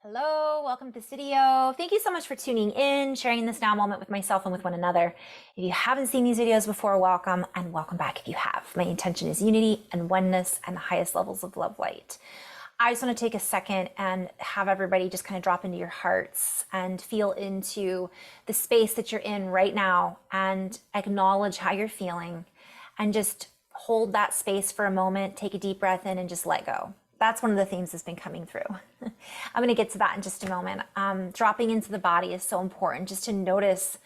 Hello, welcome to this video. Thank you so much for tuning in, sharing this now moment with myself and with one another. If you haven't seen these videos before, welcome, and welcome back if you have. My intention is unity and oneness and the highest levels of love light. I just want to take a second and have everybody just kind of drop into your hearts and feel into the space that you're in right now and acknowledge how you're feeling and just hold that space for a moment, take a deep breath in and just let go. That's one of the themes that's been coming through. I'm going to get to that in just a moment. Dropping into the body is so important, just to notice,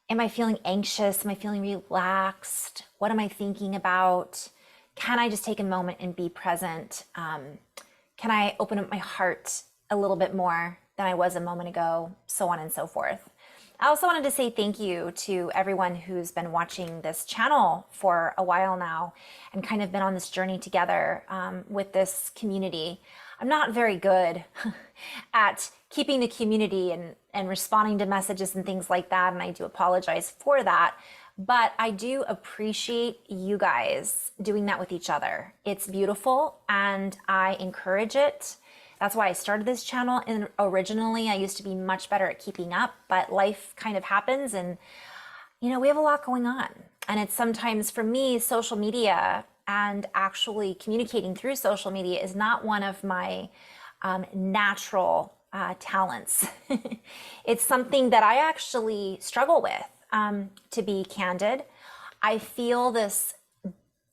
am I feeling anxious? Am I feeling relaxed? What am I thinking about? Can I just take a moment and be present? Can I open up my heart a little bit more than I was a moment ago? So on and so forth. I also wanted to say thank you to everyone who's been watching this channel for a while now and kind of been on this journey together with this community. I'm not very good at keeping the community and responding to messages and things like that, and I do apologize for that. But I do appreciate you guys doing that with each other. It's beautiful and I encourage it. That's why I started this channel, and originally I used to be much better at keeping up, but life kind of happens and, you know, we have a lot going on. And it's sometimes, for me, social media and actually communicating through social media is not one of my natural talents. It's something that I actually struggle with, to be candid. I feel this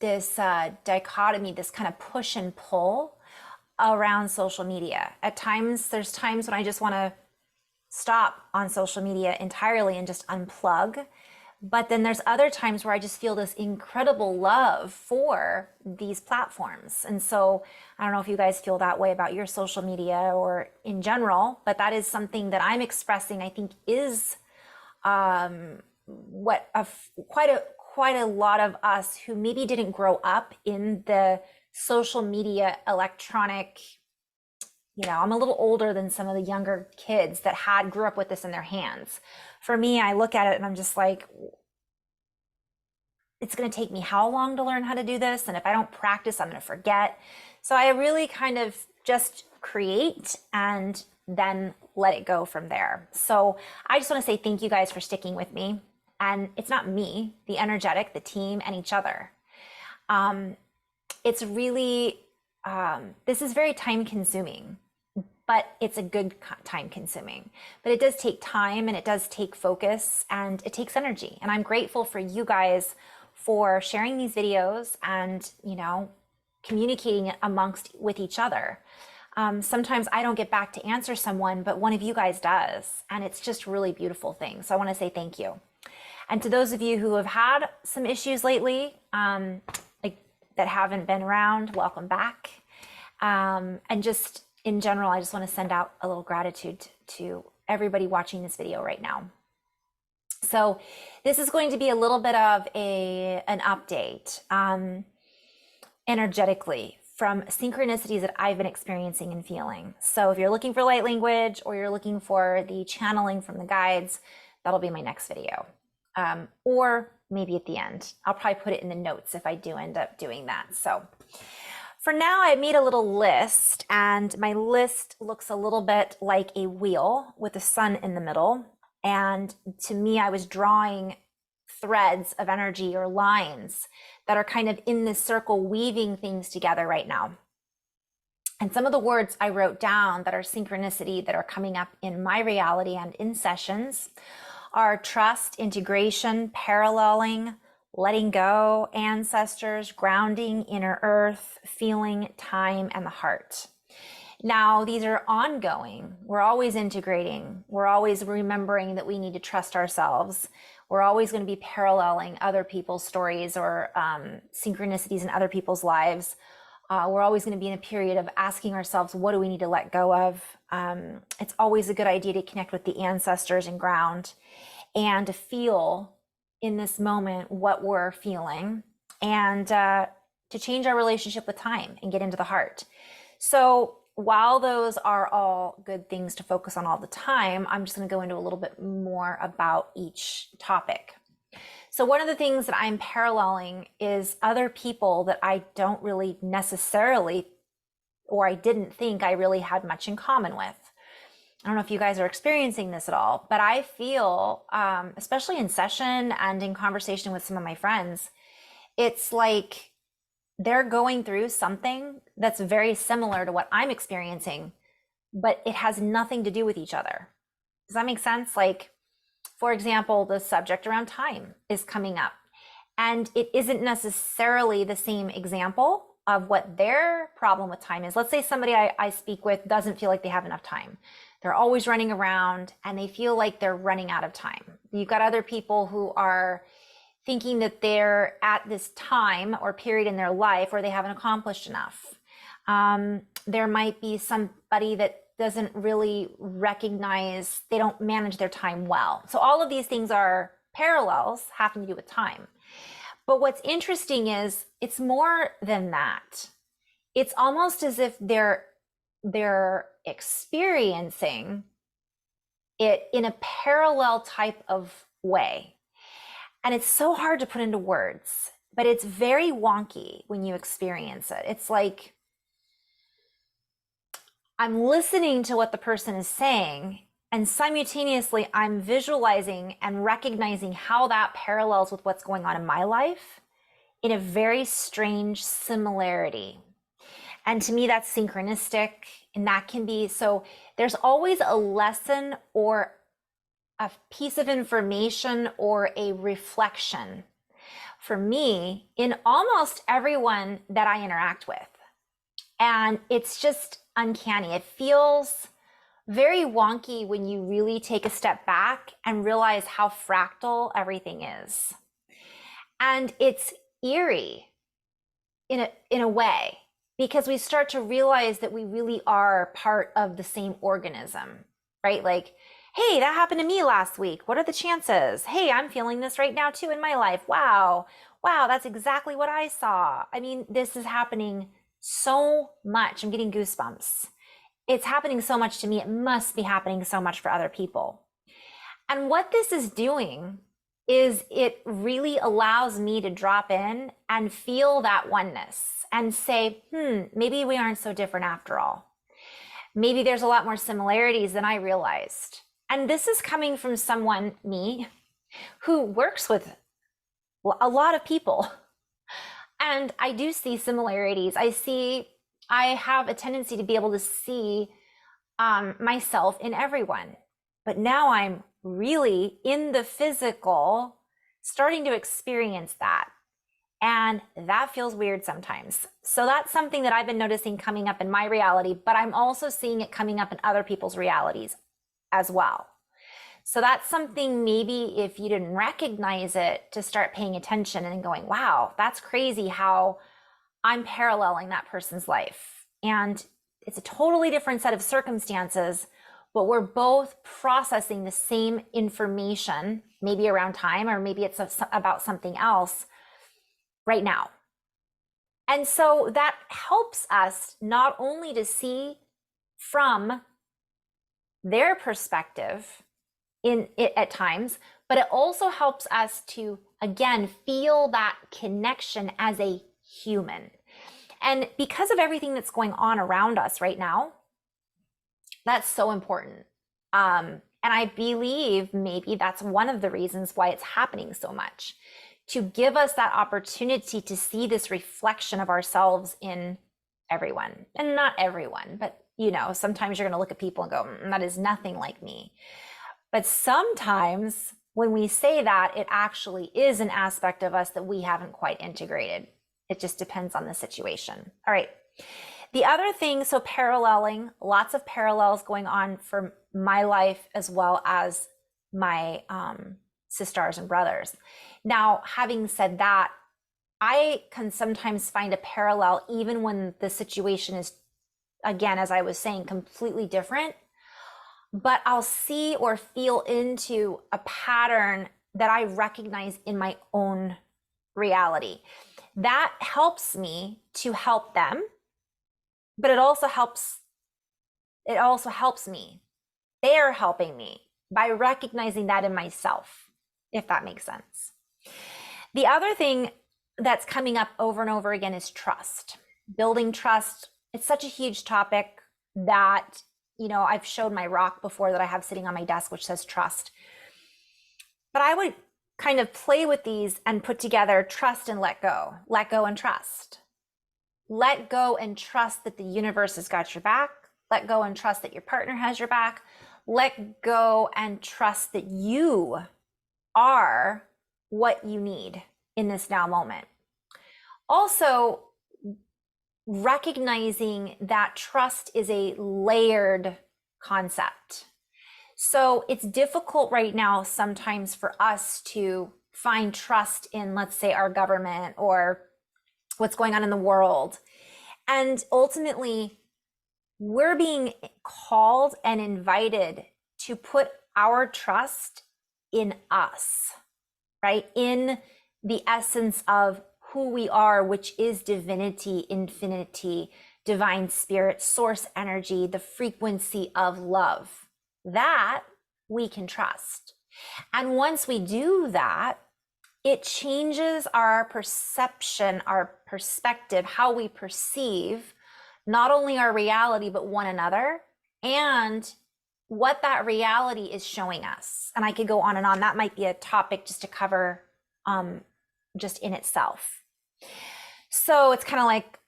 dichotomy, this kind of push and pull around social media. At times, there's times when I just want to stop on social media entirely and just unplug. But then there's other times where I just feel this incredible love for these platforms. And so I don't know if you guys feel that way about your social media or in general, but that is something that I'm expressing, I think is quite a lot of us who maybe didn't grow up in the social media, electronic, you know, I'm a little older than some of the younger kids that grew up with this in their hands. For me, I look at it and I'm just like, it's going to take me how long to learn how to do this? And if I don't practice, I'm going to forget. So I really kind of just create and then let it go from there. So I just want to say thank you guys for sticking with me. And it's not me, the energetic, the team, and each other. It's really, this is very time consuming, but it's a good time consuming. But it does take time and it does take focus and it takes energy. And I'm grateful for you guys for sharing these videos and, you know, communicating with each other. Sometimes I don't get back to answer someone, but one of you guys does. And it's just a really beautiful thing. So I want to say thank you. And to those of you who have had some issues lately, that haven't been around, welcome back. And just in general, I just want to send out a little gratitude to everybody watching this video right now. So this is going to be a little bit of an update energetically from synchronicities that I've been experiencing and feeling. So if you're looking for light language or you're looking for the channeling from the guides, that'll be my next video. Or maybe at the end. I'll probably put it in the notes if I do end up doing that. So for now, I made a little list, and my list looks a little bit like a wheel with the sun in the middle. And to me, I was drawing threads of energy or lines that are kind of in this circle, weaving things together right now. And some of the words I wrote down that are synchronicity that are coming up in my reality and in sessions are trust, integration, paralleling, letting go, ancestors, grounding, inner earth, feeling, time, and the heart. Now, these are ongoing. We're always integrating. We're always remembering that we need to trust ourselves. We're always going to be paralleling other people's stories or synchronicities in other people's lives. We're always going to be in a period of asking ourselves, what do we need to let go of? It's always a good idea to connect with the ancestors and ground and to feel in this moment what we're feeling and to change our relationship with time and get into the heart. So while those are all good things to focus on all the time, I'm just going to go into a little bit more about each topic. So one of the things that I'm paralleling is other people that I don't really necessarily, or I didn't think I really had much in common with. I don't know if you guys are experiencing this at all, but I feel, especially in session and in conversation with some of my friends, it's like they're going through something that's very similar to what I'm experiencing, but it has nothing to do with each other. Does that make sense? Like, for example, the subject around time is coming up, and it isn't necessarily the same example of what their problem with time is. Let's say somebody I speak with doesn't feel like they have enough time. They're always running around and they feel like they're running out of time. You've got other people who are thinking that they're at this time or period in their life where they haven't accomplished enough. There might be somebody that doesn't really recognize, they don't manage their time well. So all of these things are parallels having to do with time. But what's interesting is it's more than that. It's almost as if they're experiencing it in a parallel type of way. And it's so hard to put into words, but it's very wonky when you experience it. It's like I'm listening to what the person is saying, and simultaneously I'm visualizing and recognizing how that parallels with what's going on in my life in a very strange similarity. And to me, that's synchronistic, and that can be, so there's always a lesson or a piece of information or a reflection for me in almost everyone that I interact with. And it's just uncanny. It feels very wonky when you really take a step back and realize how fractal everything is. And it's eerie in a way, because we start to realize that we really are part of the same organism, right? Like, hey, that happened to me last week. What are the chances? Hey, I'm feeling this right now too in my life. Wow, that's exactly what I saw. I mean, this is happening so much. I'm getting goosebumps. It's happening so much to me. It must be happening so much for other people. And what this is doing is it really allows me to drop in and feel that oneness and say, maybe we aren't so different after all. Maybe there's a lot more similarities than I realized. And this is coming from someone, me, who works with a lot of people. And I do see similarities. I have a tendency to be able to see myself in everyone. But now I'm really in the physical, starting to experience that. And that feels weird sometimes. So that's something that I've been noticing coming up in my reality, but I'm also seeing it coming up in other people's realities as well. So that's something, maybe if you didn't recognize it, to start paying attention and going, wow, that's crazy how I'm paralleling that person's life. And it's a totally different set of circumstances, but we're both processing the same information, maybe around time, or maybe it's about something else right now. And so that helps us not only to see from their perspective in it at times, but it also helps us to, again, feel that connection as a human. And because of everything that's going on around us right now, that's so important. And I believe maybe that's one of the reasons why it's happening so much, to give us that opportunity to see this reflection of ourselves in everyone. And not everyone, but sometimes you're going to look at people and go, that is nothing like me. But sometimes when we say that, it actually is an aspect of us that we haven't quite integrated. It just depends on the situation. All right. The other thing, so paralleling, lots of parallels going on for my life as well as my sisters and brothers. Now, having said that, I can sometimes find a parallel even when the situation is, again, as I was saying, completely different. But I'll see or feel into a pattern that I recognize in my own reality. That helps me to help them, but it also helps me. They're helping me by recognizing that in myself, if that makes sense. The other thing that's coming up over and over again is trust. Building trust. It's such a huge topic that I've showed my rock before that I have sitting on my desk, which says trust. But I would kind of play with these and put together trust and let go and trust. Let go and trust that the universe has got your back. Let go and trust that your partner has your back. Let go and trust that you are what you need in this now moment. Also, recognizing that trust is a layered concept. So it's difficult right now sometimes for us to find trust in, let's say, our government or what's going on in the world. And ultimately, we're being called and invited to put our trust in us, right? In the essence of who we are, which is divinity, infinity, divine spirit, source energy, the frequency of love. That we can trust. And once we do that, it changes our perception, our perspective, how we perceive not only our reality, but one another, and what that reality is showing us. And I could go on and on. That might be a topic just to cover just in itself. So it's kind of like,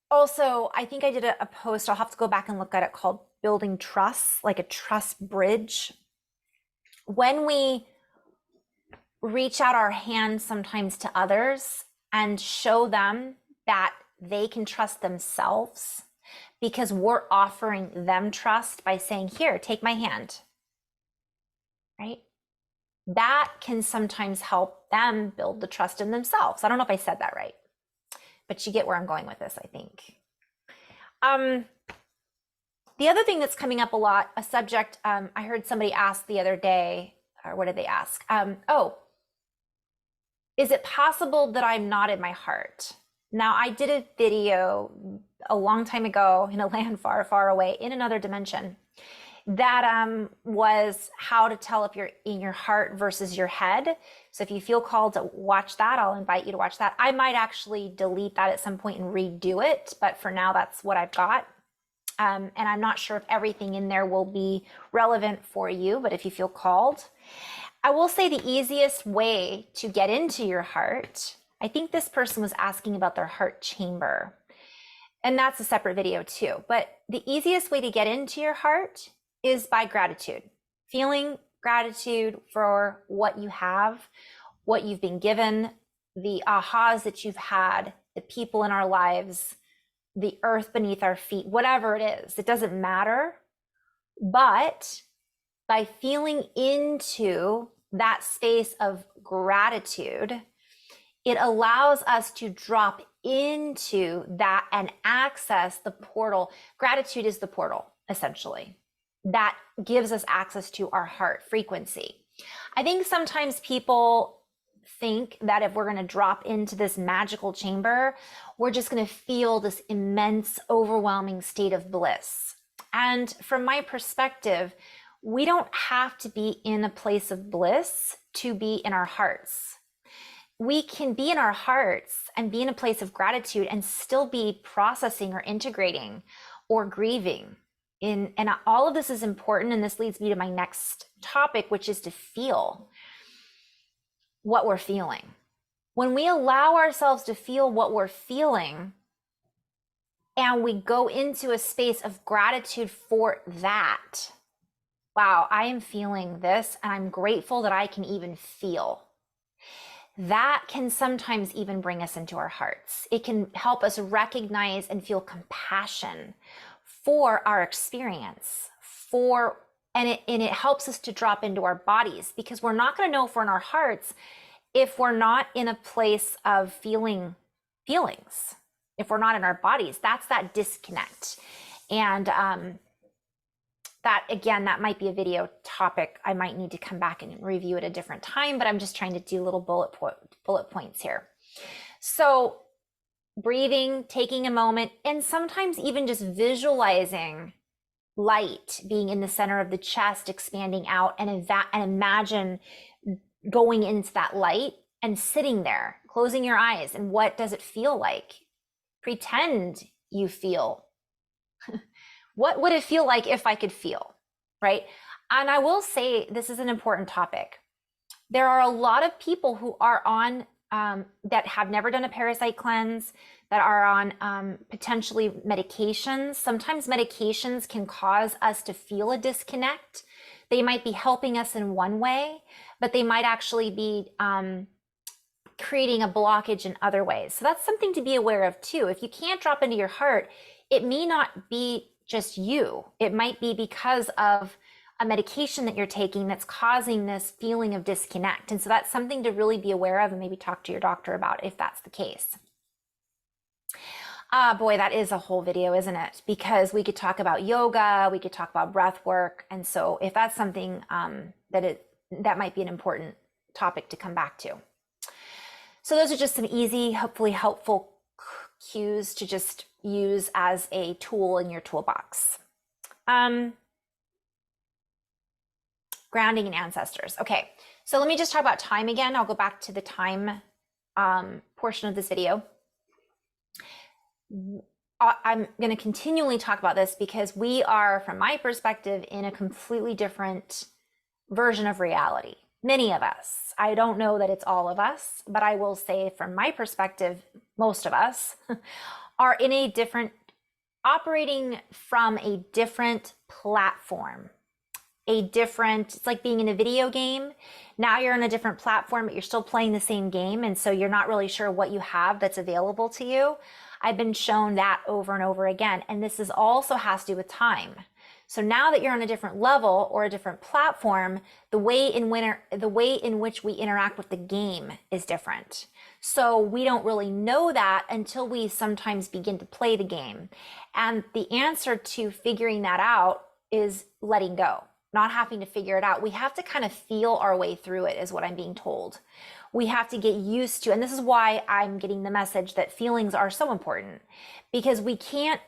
also, I think I did a post, I'll have to go back and look at it, called Building Trust, like a trust bridge. When we reach out our hand sometimes to others and show them that they can trust themselves, because we're offering them trust by saying, here, take my hand, right? That can sometimes help them build the trust in themselves. I don't know if I said that right, but you get where I'm going with this, I think. The other thing that's coming up a lot, a subject I heard somebody ask the other day, or what did they ask? Is it possible that I'm not in my heart? Now, I did a video a long time ago in a land far, far away, in another dimension, that was how to tell if you're in your heart versus your head. So if you feel called to watch that, I'll invite you to watch that. I might actually delete that at some point and redo it, but for now, that's what I've got. And I'm not sure if everything in there will be relevant for you, but if you feel called, I will say the easiest way to get into your heart, I think this person was asking about their heart chamber, and that's a separate video too. But the easiest way to get into your heart is by gratitude, feeling gratitude for what you have, what you've been given, the ahas that you've had, the people in our lives, the earth beneath our feet, whatever it is, it doesn't matter. But by feeling into that space of gratitude, it allows us to drop into that and access the portal. Gratitude is the portal, essentially, that gives us access to our heart frequency. I think sometimes people think that if we're going to drop into this magical chamber, we're just going to feel this immense, overwhelming state of bliss. And from my perspective, we don't have to be in a place of bliss to be in our hearts. We can be in our hearts and be in a place of gratitude and still be processing or integrating or grieving. And all of this is important, and this leads me to my next topic, which is to feel what we're feeling. When we allow ourselves to feel what we're feeling, and we go into a space of gratitude for that, wow, I am feeling this, and I'm grateful that I can even feel. That can sometimes even bring us into our hearts. It can help us recognize and feel compassion for our experience, and it helps us to drop into our bodies, because we're not going to know if we're in our hearts if we're not in a place of feeling feelings, if we're not in our bodies. That's that disconnect. And that, again, that might be a video topic. I might need to come back and review at a different time, but I'm just trying to do little bullet points here. So breathing, taking a moment, and sometimes even just visualizing light being in the center of the chest, expanding out, and imagine going into that light and sitting there, closing your eyes. And what does it feel like? Pretend you feel What would it feel like if I could feel, right? And I will say this is an important topic. There are a lot of people who are on that have never done a parasite cleanse, that are on potentially medications. Sometimes medications can cause us to feel a disconnect. They might be helping us in one way, but they might actually be creating a blockage in other ways. So that's something to be aware of too. If you can't drop into your heart, it may not be just you. It might be because of a medication that you're taking that's causing this feeling of disconnect. And so that's something to really be aware of and maybe talk to your doctor about if that's the case. Boy, that is a whole video, isn't it? Because we could talk about yoga, we could talk about breath work. And so if that's something that might be an important topic to come back to. So those are just some easy, hopefully helpful cues to just use as a tool in your toolbox. Grounding and ancestors. Okay, so let me just talk about time again. I'll go back to the time portion of this video. I'm going to continually talk about this because we are, from my perspective, in a completely different version of reality. Many of us. I don't know that it's all of us, but I will say from my perspective, most of us are in a different, operating from a different platform. It's like being in a video game. Now you're on a different platform, but you're still playing the same game. And so you're not really sure what you have that's available to you. I've been shown that over and over again. And this is also has to do with time. So now that you're on a different level or a different platform, the way in which we interact with the game is different. So we don't really know that until we sometimes begin to play the game. And the answer to figuring that out is letting go. Not having to figure it out. We have to kind of feel our way through it, is what I'm being told. We have to get used to, and this is why I'm getting the message that feelings are so important, because we can't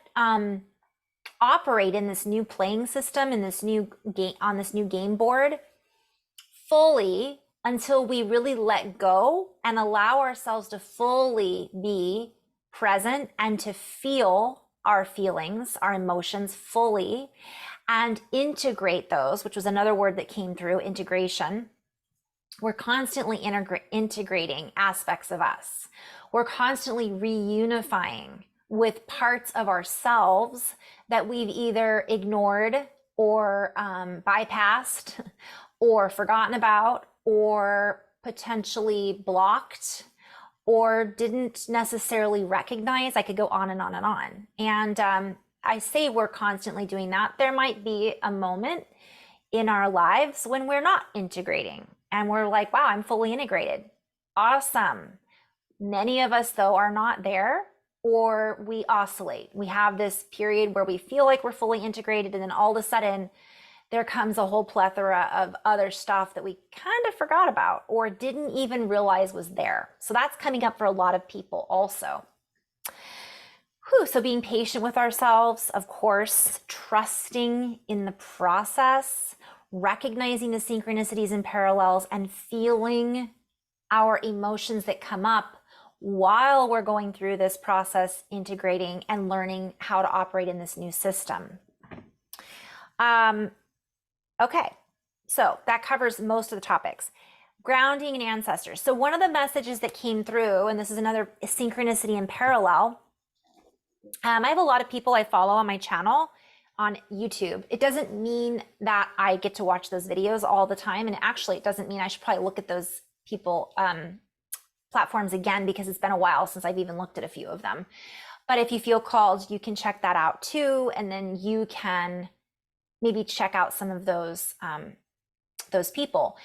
operate in this new playing system, in this new game, on this new game board fully until we really let go and allow ourselves to fully be present and to feel our feelings, our emotions fully, and integrate those, which was another word that came through, integration. We're constantly integrating aspects of us. We're constantly reunifying with parts of ourselves that we've either ignored or bypassed or forgotten about or potentially blocked or didn't necessarily recognize. I could go on and on and on. And I say we're constantly doing that. There might be a moment in our lives when we're not integrating and we're like, wow, I'm fully integrated. Awesome. Many of us, though, are not there, or we oscillate. We have this period where we feel like we're fully integrated, and then all of a sudden there comes a whole plethora of other stuff that we kind of forgot about or didn't even realize was there. So that's coming up for a lot of people also. So being patient with ourselves, of course, trusting in the process, recognizing the synchronicities and parallels, and feeling our emotions that come up while we're going through this process, integrating and learning how to operate in this new system. Okay, so that covers most of the topics. Grounding and ancestors. So one of the messages that came through, and this is another synchronicity and parallel, I have a lot of people I follow on my channel on YouTube. It doesn't mean that I get to watch those videos all the time. And actually, it doesn't mean I should probably look at those people platforms again, because it's been a while since I've even looked at a few of them. But if you feel called, you can check that out too. And then you can maybe check out some of those people.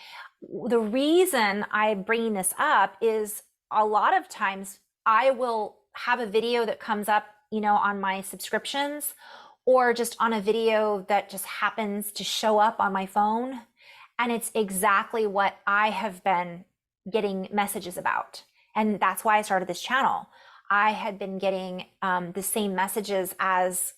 The reason I'm bringing this up is a lot of times I will have a video that comes up, on my subscriptions, or just on a video that just happens to show up on my phone. And it's exactly what I have been getting messages about. And that's why I started this channel. I had been getting the same messages as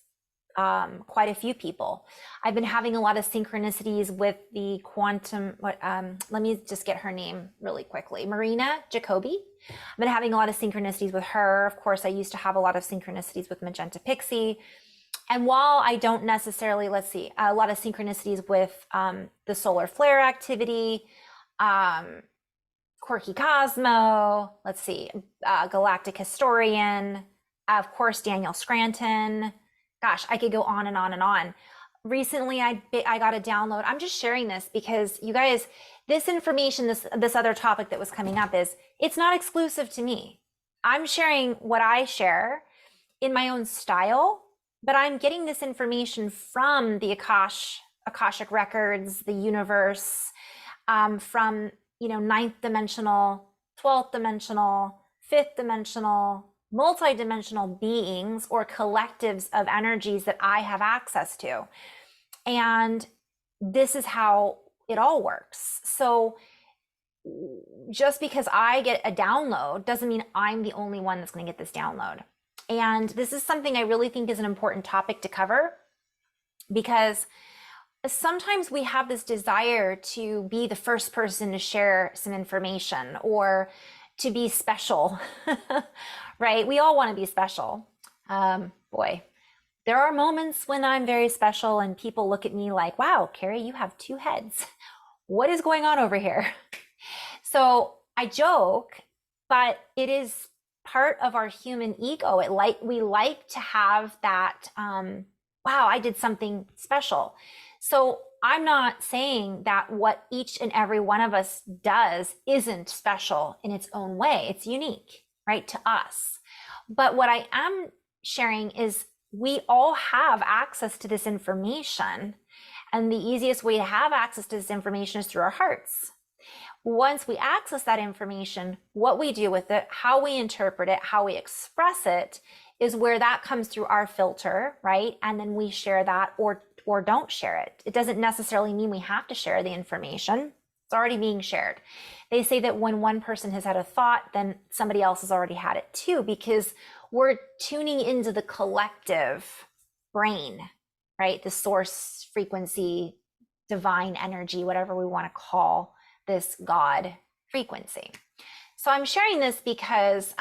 quite a few people. I've been having a lot of synchronicities with the quantum, let me just get her name really quickly. Marina Jacoby. I've been having a lot of synchronicities with her. Of course, I used to have a lot of synchronicities with Magenta Pixie. And while I don't necessarily, let's see, a lot of synchronicities with the solar flare activity, Quirky Cosmo, let's see, Galactic Historian, of course, Daniel Scranton. Gosh, I could go on and on and on. Recently, I got a download. I'm just sharing this because you guys, this information, this other topic that was coming up it's not exclusive to me. I'm sharing what I share in my own style, but I'm getting this information from the Akashic records, the universe, from, ninth dimensional, 12th dimensional, fifth dimensional, multi-dimensional beings or collectives of energies that I have access to. And this is how it all works. So just because I get a download doesn't mean I'm the only one that's going to get this download. And this is something I really think is an important topic to cover, because sometimes we have this desire to be the first person to share some information or to be special, right? We all want to be special. Boy, there are moments when I'm very special and people look at me like, wow, Carrie, you have two heads. What is going on over here? So I joke, but it is part of our human ego. We like to have that, wow, I did something special. So I'm not saying that what each and every one of us does isn't special in its own way. It's unique, right, to us. But what I am sharing is we all have access to this information. And the easiest way to have access to this information is through our hearts. Once we access that information, what we do with it, how we interpret it, how we express it, is where that comes through our filter, right? And then we share that or don't share it. It doesn't necessarily mean we have to share the information. It's already being shared. They say that when one person has had a thought, then somebody else has already had it too, because we're tuning into the collective brain, right? The source frequency, divine energy, whatever we want to call this God frequency. So I'm sharing this because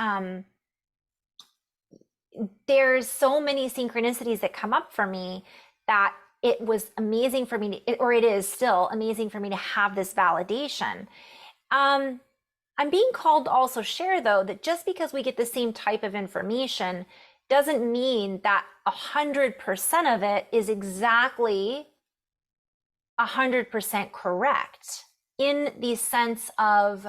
there's so many synchronicities that come up for me that it was amazing for me to, or it is still amazing for me to have this validation. I'm being called to also share, though, that just because we get the same type of information doesn't mean that 100% of it is exactly 100% correct, in the sense of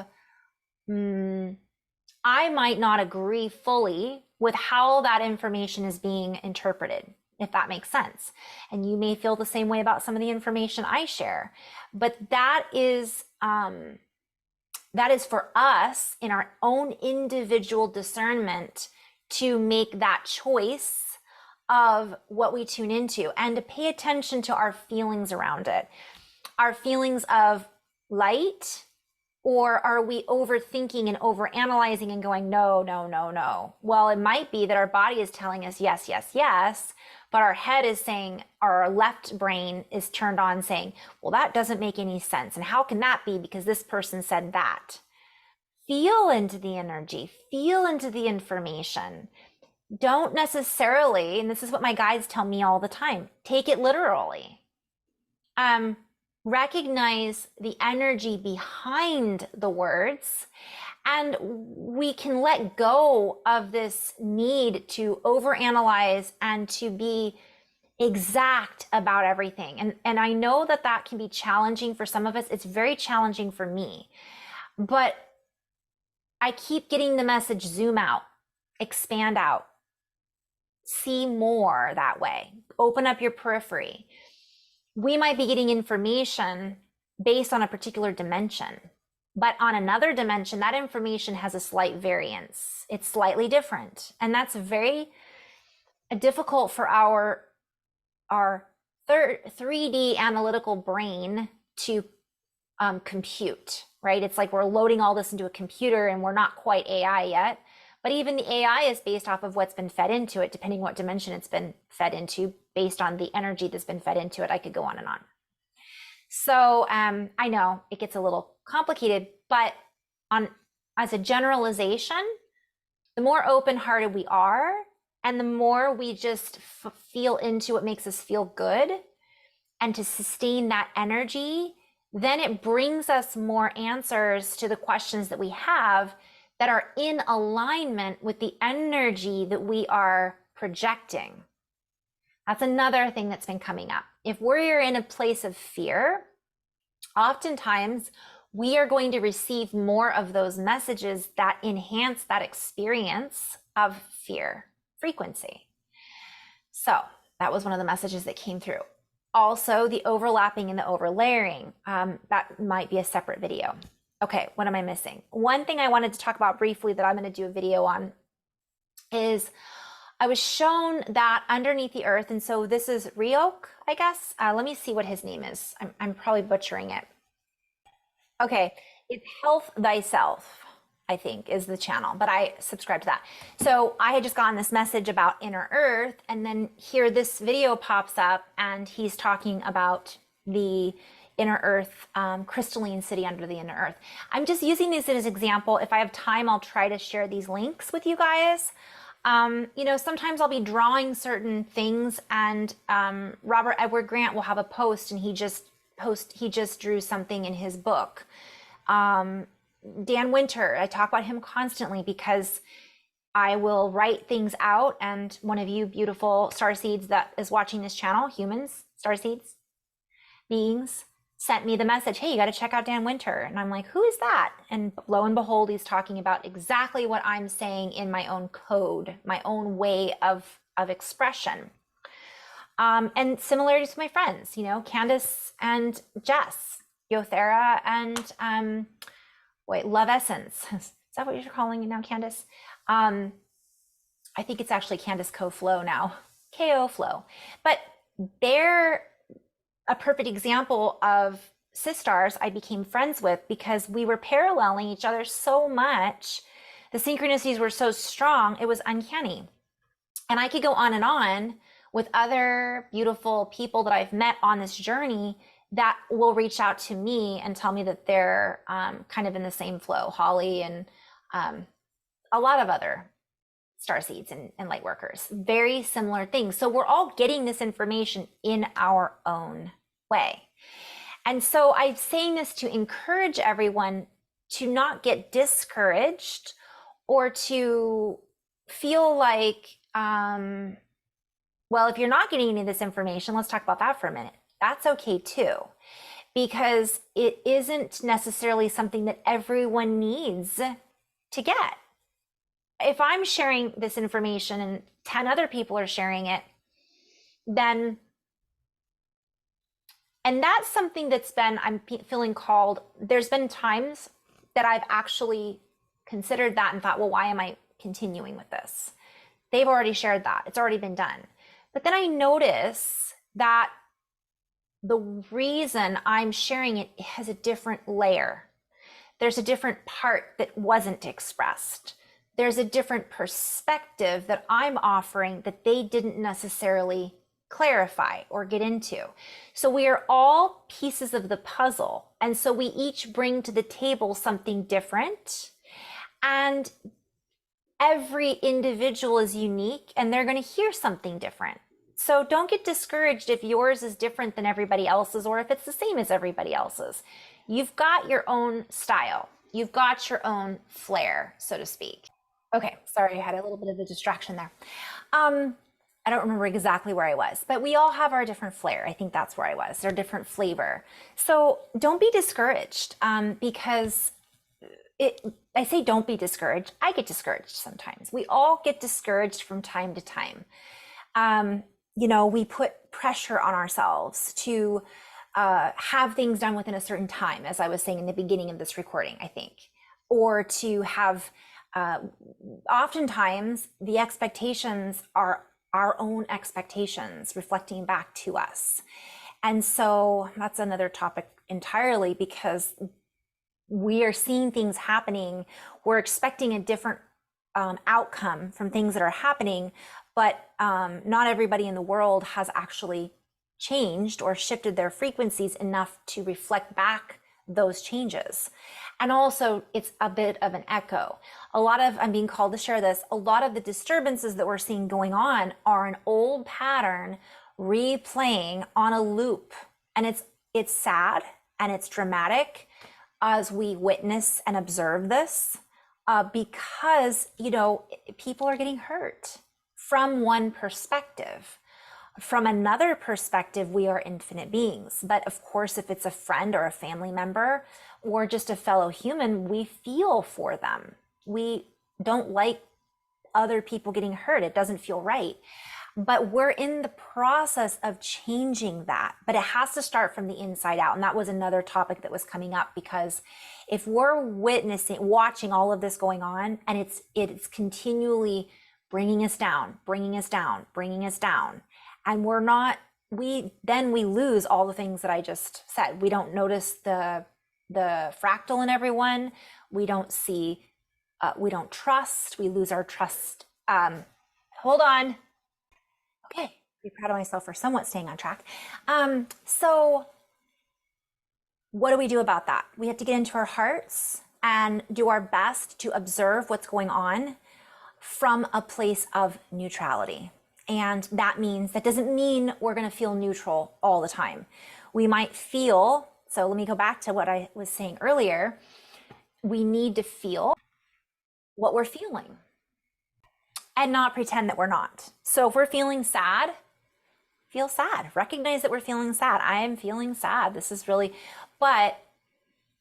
I might not agree fully with how that information is being interpreted, if that makes sense. And you may feel the same way about some of the information I share, but that is for us in our own individual discernment to make that choice of what we tune into and to pay attention to our feelings around it. Our feelings of light, or are we overthinking and overanalyzing and going, no, no, no, no? Well, it might be that our body is telling us yes, yes, yes, but our head is saying, our left brain is turned on saying, well, that doesn't make any sense. And how can that be? Because this person said that. Feel into the energy, feel into the information. Don't necessarily, and this is what my guides tell me all the time, take it literally. Recognize the energy behind the words, and we can let go of this need to overanalyze and to be exact about everything. And I know that that can be challenging for some of us. It's very challenging for me, but I keep getting the message, zoom out, expand out, see more that way, open up your periphery. We might be getting information based on a particular dimension, but on another dimension, that information has a slight variance. It's slightly different. And that's very difficult for our 3D analytical brain to compute, right? It's like we're loading all this into a computer and we're not quite AI yet. But even the AI is based off of what's been fed into it, depending what dimension it's been fed into, based on the energy that's been fed into it. I could go on and on. So I know it gets a little complicated, but as a generalization, the more open-hearted we are And the more we just feel into what makes us feel good and to sustain that energy, then it brings us more answers to the questions that we have that are in alignment with the energy that we are projecting. That's another thing that's been coming up. If we're in a place of fear, oftentimes we are going to receive more of those messages that enhance that experience of fear frequency. So that was one of the messages that came through. Also, the overlapping and the overlayering, that might be a separate video. Okay, what am I missing? One thing I wanted to talk about briefly that I'm going to do a video on is I was shown that underneath the earth, and so this is Ryok, I guess. Let me see what his name is. I'm probably butchering it. Okay, it's Health Thyself, I think, is the channel, but I subscribe to that. So I had just gotten this message about inner earth, and then here this video pops up, and he's talking about the inner earth, crystalline city under the inner earth. I'm just using these as an example. If I have time, I'll try to share these links with you guys. You know, sometimes I'll be drawing certain things, and Robert Edward Grant will have a post, and he just drew something in his book. Dan Winter, I talk about him constantly because I will write things out, and one of you beautiful starseeds that is watching this channel, humans, starseeds, beings, sent me the message, hey, you got to check out Dan Winter. And I'm like, who is that? And lo and behold, he's talking about exactly what I'm saying in my own code, my own way of expression. And similarities with my friends, you know, Candace and Jess, Yothera and Love Essence. Is that what you're calling it now, Candace? I think it's actually Candace Co-Flow now, KO Flow. But they're a perfect example of sisters I became friends with because we were paralleling each other so much. The synchronicities were so strong, it was uncanny. And I could go on with other beautiful people that I've met on this journey that will reach out to me and tell me that they're kind of in the same flow. Holly and a lot of other starseeds and light workers, very similar things. So we're all getting this information in our own way. And so I'm saying this to encourage everyone to not get discouraged or to feel like, well, if you're not getting any of this information, let's talk about that for a minute. That's okay too, because it isn't necessarily something that everyone needs to get. If I'm sharing this information and 10 other people are sharing it, then, and that's something that's been, I'm feeling called, there's been times that I've actually considered that and thought, well, why am I continuing with this? They've already shared that. It's already been done. But then I notice that the reason I'm sharing it has a different layer. There's a different part that wasn't expressed. There's a different perspective that I'm offering that they didn't necessarily clarify or get into. So we are all pieces of the puzzle. And so we each bring to the table something different. And every individual is unique and they're going to hear something different. So don't get discouraged if yours is different than everybody else's or if it's the same as everybody else's. You've got your own style. You've got your own flair, so to speak. Okay, sorry, I had a little bit of a distraction there. I don't remember exactly where I was, but we all have our different flair. I think that's where I was, our different flavor. So don't be discouraged because I say don't be discouraged. I get discouraged sometimes. We all get discouraged from time to time. You know, we put pressure on ourselves to have things done within a certain time, as I was saying in the beginning of this recording, I think, or to have, oftentimes the expectations are our own expectations reflecting back to us. And so that's another topic entirely because we are seeing things happening. We're expecting a different outcome from things that are happening, but not everybody in the world has actually changed or shifted their frequencies enough to reflect back those changes. And also it's a bit of an echo. I'm being called to share this, a lot of the disturbances that we're seeing going on are an old pattern replaying on a loop. And it's sad and it's dramatic as we witness and observe this, because, people are getting hurt from one perspective. From another perspective, we are infinite beings. But of course, if it's a friend or a family member or just a fellow human, we feel for them. We don't like other people getting hurt. It doesn't feel right. But we're in the process of changing that. But it has to start from the inside out. And that was another topic that was coming up, because if we're watching all of this going on, and it's continually bringing us down, bringing us down, bringing us down, and we lose all the things that I just said. We don't notice the fractal in everyone. We don't see, we don't trust, we lose our trust. Hold on. Okay, be proud of myself for somewhat staying on track. So what do we do about that? We have to get into our hearts and do our best to observe what's going on from a place of neutrality. And that doesn't mean we're going to feel neutral all the time. We might feel, so let me go back to what I was saying earlier. We need to feel what we're feeling and not pretend that we're not. So if we're feeling sad, feel sad. Recognize that we're feeling sad. I am feeling sad. This is really, but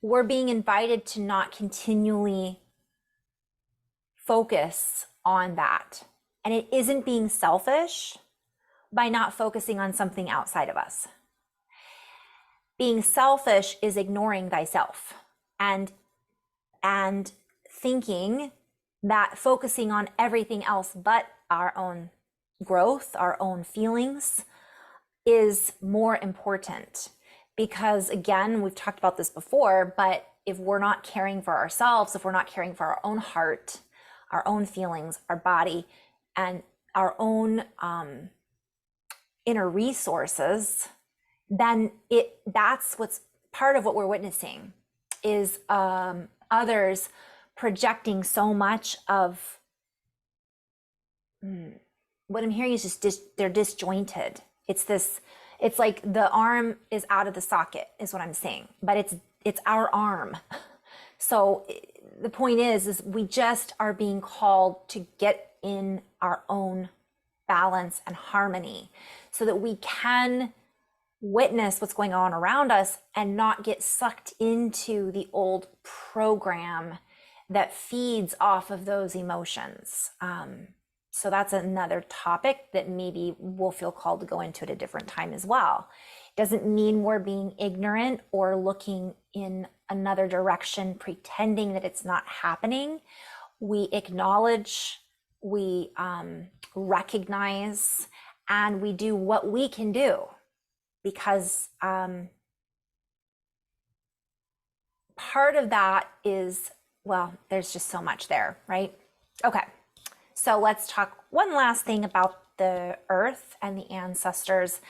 we're being invited to not continually focus on that. And it isn't being selfish by not focusing on something outside of us. Being selfish is ignoring thyself and thinking that focusing on everything else but our own growth, our own feelings, is more important. Because again, we've talked about this before, but if we're not caring for ourselves, if we're not caring for our own heart, our own feelings, our body, and our own inner resources, then that's what's part of what we're witnessing is others projecting so much of what I'm hearing is just they're disjointed. It's like the arm is out of the socket is what I'm saying, but it's our arm. So the point is we just are being called to get in our own balance and harmony so that we can witness what's going on around us and not get sucked into the old program that feeds off of those emotions. So that's another topic that maybe we'll feel called to go into at a different time as well. Doesn't mean we're being ignorant or looking in another direction, pretending that it's not happening. We acknowledge, we recognize, and we do what we can do, because part of that is, well, there's just so much there, right? Okay, so let's talk one last thing about the earth and the ancestors.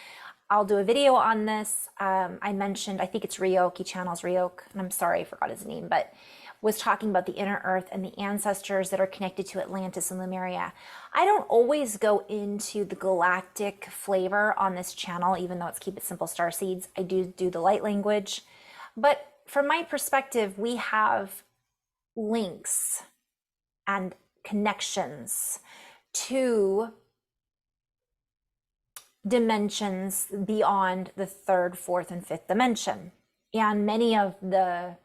I'll do a video on this. I mentioned, I think it's Ryoki channel's Ryok, and I'm sorry I forgot his name, but was talking about the inner earth and the ancestors that are connected to Atlantis and Lemuria. I don't always go into the galactic flavor on this channel, even though it's Keep It Simple Starseeds. I do the light language. But from my perspective, we have links and connections to dimensions beyond the third, fourth, and fifth dimension. And many of the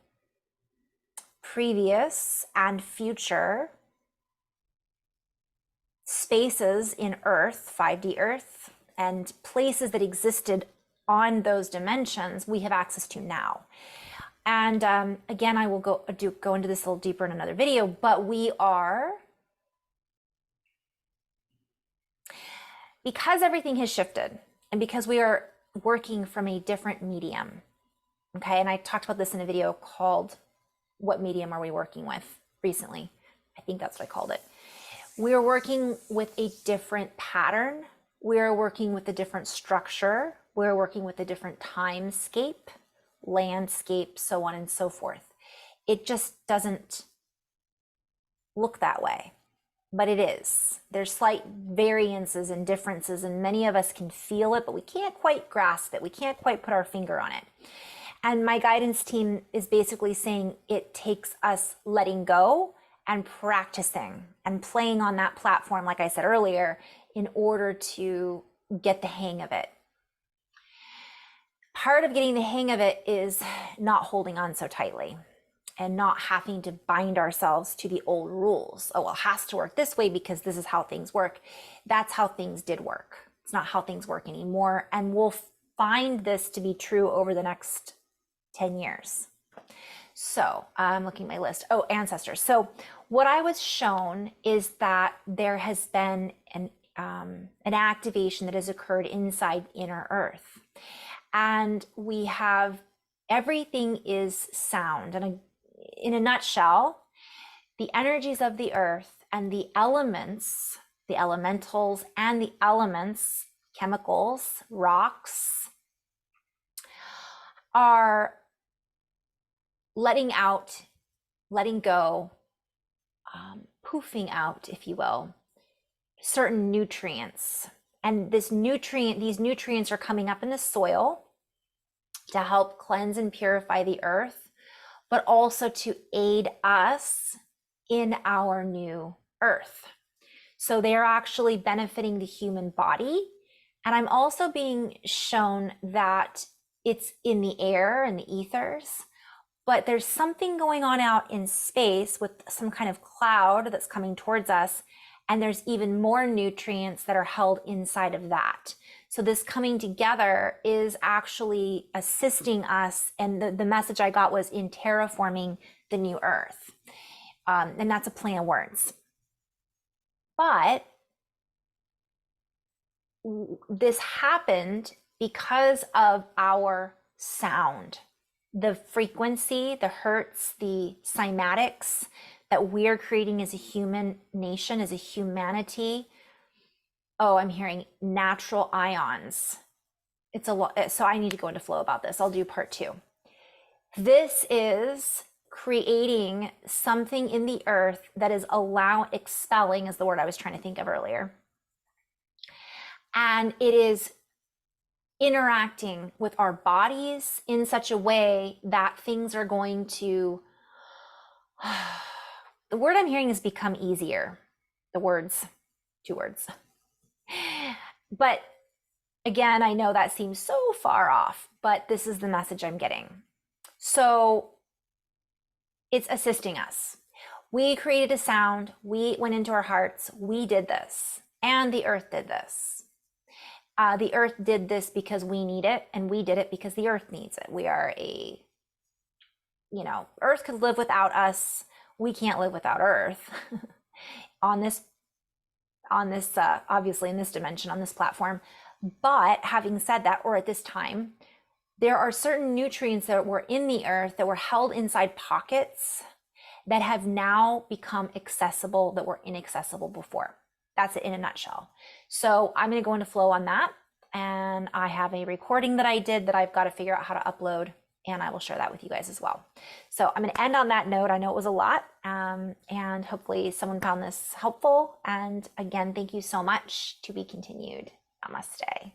previous and future spaces in Earth, 5D Earth, and places that existed on those dimensions, we have access to now. And again, I will go into this a little deeper in another video, but we are, because everything has shifted and because we are working from a different medium, okay, and I talked about this in a video called What Medium Are We Working With recently? I think that's what I called it. We are working with a different pattern. We are working with a different structure. We're working with a different timescape. landscape, so on and so forth. It just doesn't look that way, but it is. There's slight variances and differences, and many of us can feel it, but we can't quite grasp it. We can't quite put our finger on it. And my guidance team is basically saying it takes us letting go and practicing and playing on that platform, like I said earlier, in order to get the hang of it. Part of getting the hang of it is not holding on so tightly and not having to bind ourselves to the old rules. Oh, well, it has to work this way because this is how things work. That's how things did work. It's not how things work anymore. And we'll find this to be true over the next 10 years. So I'm looking at my list. Oh, ancestors. So what I was shown is that there has been an activation that has occurred inside inner earth. And we have, everything is sound. And in a nutshell, the energies of the earth and the elements, the elementals and the elements, chemicals, rocks, are letting out, letting go, poofing out, if you will, certain nutrients. And these nutrients are coming up in the soil to help cleanse and purify the earth, but also to aid us in our new earth. So they're actually benefiting the human body. And I'm also being shown that it's in the air and the ethers, but there's something going on out in space with some kind of cloud that's coming towards us. And there's even more nutrients that are held inside of that. So this coming together is actually assisting us. And the message I got was in terraforming the new earth. And that's a play on words. But this happened because of our sound, the frequency, the hertz, the cymatics that we're creating as a human nation, as a humanity. Oh, I'm hearing natural ions. It's a lot. So I need to go into flow about this. I'll do part 2. This is creating something in the earth that is expelling is the word I was trying to think of earlier. And it is interacting with our bodies in such a way that things are going to, the word I'm hearing is become easier. The words, 2 words. But again, I know that seems so far off, but this is the message I'm getting. So it's assisting us. We created a sound. We went into our hearts. We did this. And the earth did this. The earth did this because we need it, and we did it because the earth needs it. We are earth could live without us. We can't live without earth on this, obviously in this dimension, on this platform. But having said that, or at this time, there are certain nutrients that were in the earth that were held inside pockets that have now become accessible that were inaccessible before. That's it in a nutshell. So I'm going to go into flow on that. And I have a recording that I did that I've got to figure out how to upload, and I will share that with you guys as well. So I'm going to end on that note. I know it was a lot, and hopefully someone found this helpful. And again, thank you so much. To be continued. Namaste.